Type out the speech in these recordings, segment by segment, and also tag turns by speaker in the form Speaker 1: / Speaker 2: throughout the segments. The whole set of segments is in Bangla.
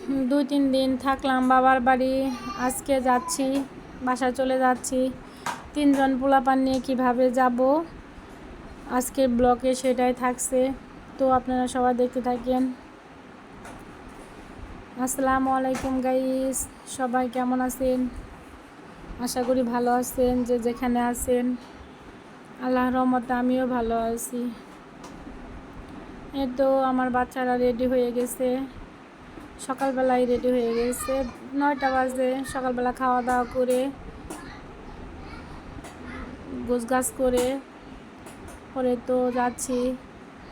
Speaker 1: 2-3 দিন থাকলাম বাবার বাড়ি। আজকে যাচ্ছি, বাসায় চলে যাচ্ছি। 3জন পোলাপান নিয়ে কীভাবে যাব আজকের ব্লগে সেটাই থাকছে। তো আপনারা সবাই দেখতে থাকেন। আসসালামু আলাইকুম গাইস, সবাই কেমন আছেন? আশা করি ভালো আছেন, যে যেখানে আছেন। আল্লাহর রহমতে আমিও ভালো আছি। এই তো আমার বাচ্চারা রেডি হয়ে গেছে, সকালবেলায় রেডি হয়ে গেছে। 9টা বাজে। সকালবেলা খাওয়া দাওয়া করে গোছগাছ করে পরে তো যাচ্ছি।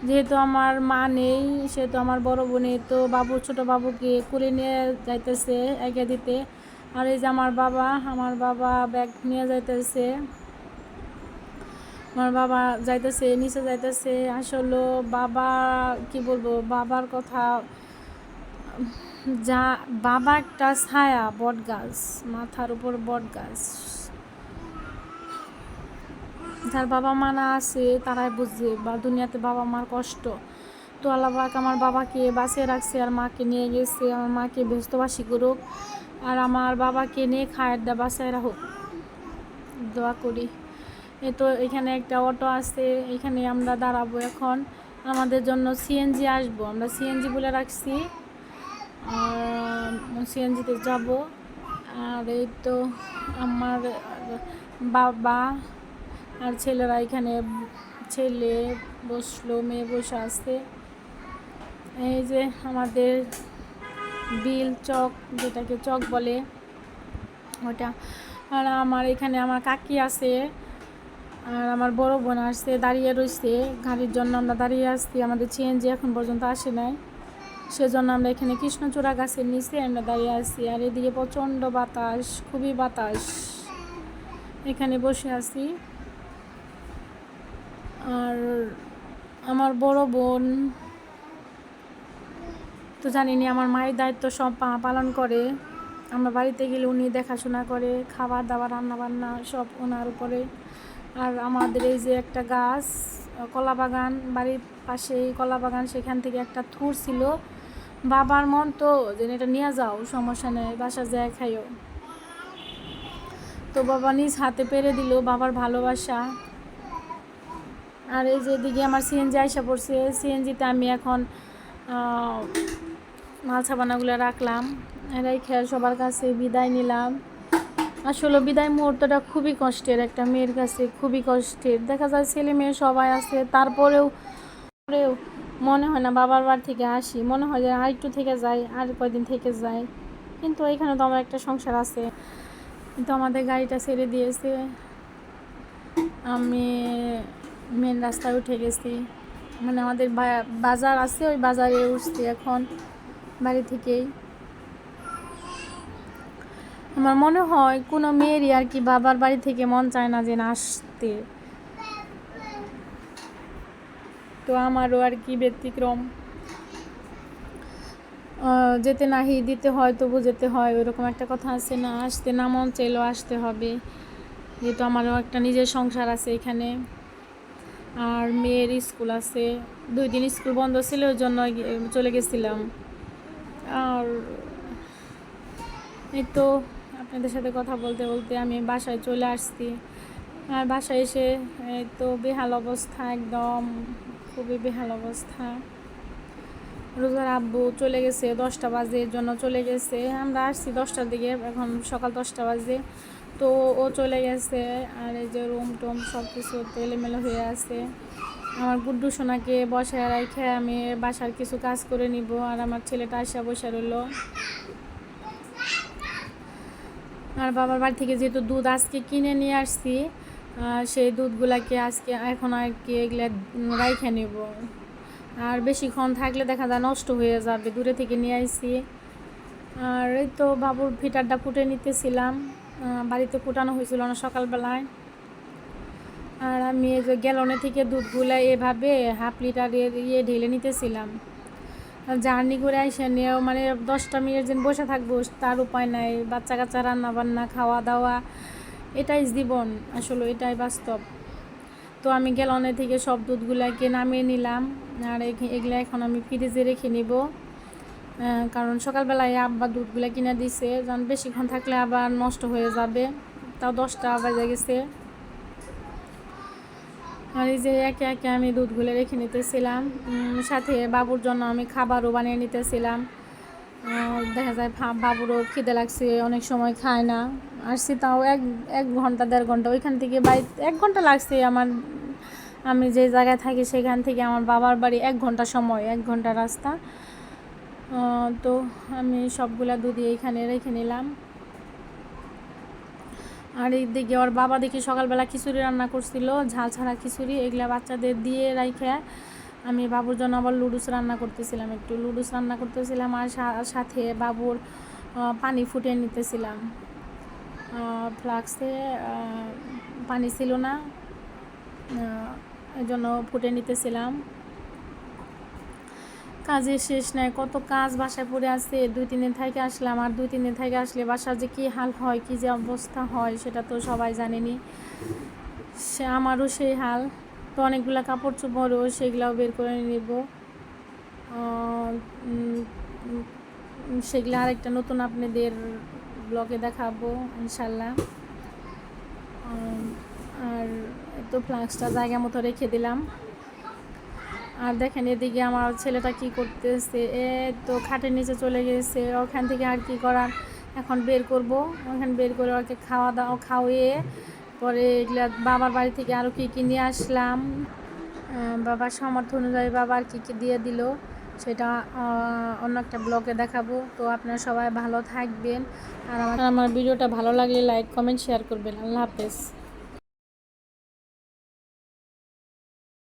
Speaker 1: যেহেতু আমার মা নেই, সেহেতু আমার বড় বোনে তো ছোটো বাবুকে কুলে নিয়ে যাইতেছে একে দিতে। আর এই যে আমার বাবা ব্যাগ নিয়ে যাইতেছে। আমার বাবা যাইতেছে, নিচে যাইতেছে। আসলে বাবা কি বলবো, বাবার কথা যা, বাবা একটা ছায়া, বট গাছ, মাথার উপর বট গাছ। যার বাবা মা না আছে তারাই বুঝে বা দুনিয়াতে বাবা মার কষ্ট। তো আল্লাহ পাক আমার বাবাকে বাঁচিয়ে রাখছে আর মাকে নিয়ে গেছে। আমার মাকে ব্যস্তবাসী করুক আর আমার বাবাকে নিয়ে খায়ের দা বাঁচায় রাখুক, দোয়া করি। তো এখানে একটা অটো আছে, এখানে আমরা দাঁড়াবো। এখন আমাদের জন্য সিএনজি আসবো, আমরা সিএনজি বলে রাখছি, আর সিএনজিতে যাব। আর এই তো আমার বাবা আর ছেলেরা এখানে, ছেলে বসলো, মেয়ে বসে আছে। এই যে আমাদের বিল চক, যেটাকে চক বলে ওটা। আর আমার এখানে আমার কাকি আছে আর আমার বড় বোন আসছে, দাঁড়িয়ে রয়েছে গাড়ির জন্য। আমরা দাঁড়িয়ে আসছি, আমাদের সিএনজি এখন পর্যন্ত আসে নাই, সেজন্য আমরা এখানে কৃষ্ণচূড়া গাছের নিচে আমরা দাঁড়িয়ে আছি। আর এদিকে প্রচণ্ড বাতাস, খুবই বাতাস, এখানে বসে আছি। আর আমার বড় বোন তো জানিনি, আমার মায়ের দায়িত্ব সব পালন করে। আমরা বাড়িতে গেলে উনি দেখাশোনা করে, খাবার দাবার রান্না বান্না সব ওনার উপরে। আর আমাদের এই যে একটা গাছ, কলা বাগান, বাড়ির পাশেই কলা বাগান, সেখান থেকে একটা থুর ছিল। বাবার মন তো যে এটা নিয়ে যাও, সমস্যা নেই, বাসা যায় খাইও। তো বাবা নিজ হাতে পেরে দিল, বাবার ভালোবাসা। আর এই যে এদিকে আমার সিএনজি আইসা পড়ছে। সিএনজিতে আমি এখন মাল সাবানাগুলো রাখলাম, রেখে সবার কাছে বিদায় নিলাম। আসলে বিদায় মুহূর্তটা খুবই কষ্টের, একটা মেয়ের কাছে খুবই কষ্টের। দেখা যায় ছেলে মেয়ে সবাই আছে, তারপরেও মনে হয় না বাবার বাড়ি থেকে আসি, মনে হয় যে আর একটু থেকে যাই, আর কয়দিন থেকে যাই। কিন্তু এখানে তো আমার একটা সংসার আছে। কিন্তু আমাদের গাড়িটা ছেড়ে দিয়েছে, আমি মেন রাস্তায় উঠে গেছি। মানে আমাদের বাজার আছে, ওই বাজারে উঠছি এখন বাড়ি থেকেই। আমার মনে হয় কোনো মেয়েরই আর কি বাবার বাড়ি থেকে মন চায় না যে না আসতে। তো আমারও আর কি ব্যতিক্রম, যেতে নাহি দিতে হয় তবু যেতে হয়, ওইরকম একটা কথা আছে না, আসতে না মন চাইলেও আসতে হবে। যেহেতু আমারও একটা নিজের সংসার আছে এখানে, আর মেয়ের স্কুল আছে। 2 দিন স্কুল বন্ধ ছিল, ওই জন্য চলে গেছিলাম। আর এই তো আপনাদের সাথে কথা বলতে বলতে আমি বাসায় চলে আসছি। আর বাসায় এসে এই তো বেহাল অবস্থা, একদম খুবই বেহাল অবস্থা। রোজার আব্বু চলে গেছে 10টা বাজে, এর জন্য চলে গেছে। আমরা আসছি 10টার দিকে, এখন সকাল 10টা বাজে। তো ও চলে গেছে। আর এই যে রুম টুম সব কিছু এলোমেলো হয়ে আছে। আমার গুড্ডু সোনাকে বসায় রেখে আমি বাসার কিছু কাজ করে নিব। আর আমার ছেলেটা আসা বসে রইল। আর বাবার বাড়ি থেকে যেহেতু দুধ আজকে কিনে নিয়ে আসছি, সেই দুধগুলাকে আজকে এখন আর কি এগুলা রাইখে নেব। আর বেশিক্ষণ থাকলে দেখা যায় নষ্ট হয়ে যাবে, দূরে থেকে নিয়ে আসছি। আর এই তো বাবুর ফিটারটা ফুটে নিতেছিলাম, বাড়িতে ফুটানো হয়েছিল না সকালবেলায়। আর আমি এই যে গ্যালনে থেকে দুধগুলা এভাবে 1/2 লিটারের ঢেলে নিতেছিলাম। জার্নি করে আইসা নিয়েও মানে 10টা মিনিট যেন বসে থাকবো তার উপায় নাই। বাচ্চা কাচ্চা রান্না বান্না খাওয়া দাওয়া, এটাই জীবন, আসলে এটাই বাস্তব। তো আমি গ্যালনে থেকে সব দুধগুলাকে নামিয়ে নিলাম। আর এগুলো এখন আমি ফ্রিজে রেখে নিব। কারণ সকালবেলায় আব্বা দুধগুলো কিনে দিছে, যেন বেশিক্ষণ থাকলে আবার নষ্ট হয়ে যাবে। তাও 10টা বাজে গেছে। আর এই যে একে একে আমি দুধগুলো রেখে নিতেছিলাম, সাথে বাবুর জন্য আমি খাবারও বানিয়ে নিতেছিলাম। দেখা যায় বাবুরও খিদে লাগছে, অনেক সময় খায় না। আসছি তাও 1 ঘন্টা 1.5 ঘন্টা, ওইখান থেকে 1 ঘন্টা লাগছে আমার। আমি যে জায়গায় থাকি সেখান থেকে আমার বাবার বাড়ি 1 ঘন্টা সময়, 1 ঘন্টা রাস্তা। তো আমি সবগুলা দুধ এইখানে রেখে নিলাম। আর এইদিকে ওর বাবা দেখি সকালবেলা খিচুড়ি রান্না করছিল, ঝাল ছাড়া খিচুড়ি। এগুলা বাচ্চাদের দিয়ে রাইখে আমি বাবুর জন্য আবার লুডুস রান্না করতেছিলাম, একটু লুডুস রান্না করতেছিলাম। আর সাথে বাবুর পানি ফুটিয়ে নিতেছিলাম। ফ্লাক্সে পানি ছিল না, এই জন্য ফুটে নিতেছিলাম। কাজের শেষ নাই, কত কাজ বাসায় পড়ে আছে। 2-3 দিন থেকে আসলাম, আর 2-3 দিন থেকে আসলে বাসার যে কী হাল হয়, কী যে অবস্থা হয় সেটা তো সবাই জানেনি। আমারও সেই হাল। তো অনেকগুলো কাপড় চোপড়ও সেগুলাও বের করে নেব, সেগুলো আরেকটা নতুন আপনাদের ব্লগে দেখাবো ইনশাল্লাহ। আর তো ফ্লাক্সটা জায়গা মতো রেখে দিলাম। আর দেখেন এদিকে আমার ছেলেটা কি করতেছে, তো খাটের নিচে চলে গেছে। ওখান থেকে আর কি করার, এখন বের করব। ওখানে বের করে ওকে খাওয়িয়ে পরে এগুলা বাবার বাড়ি থেকে আরও কী কী নিয়ে আসলাম, বাবার সামর্থ্য অনুযায়ী বাবা আর কী কী দিয়ে দিল সেটা অন্য একটা ব্লগে দেখাবো। তো আপনারা সবাই ভালো থাকবেন। আর আমার ভিডিওটা ভালো লাগলে লাইক কমেন্ট শেয়ার করবেন। আল্লাহ হাফেজ।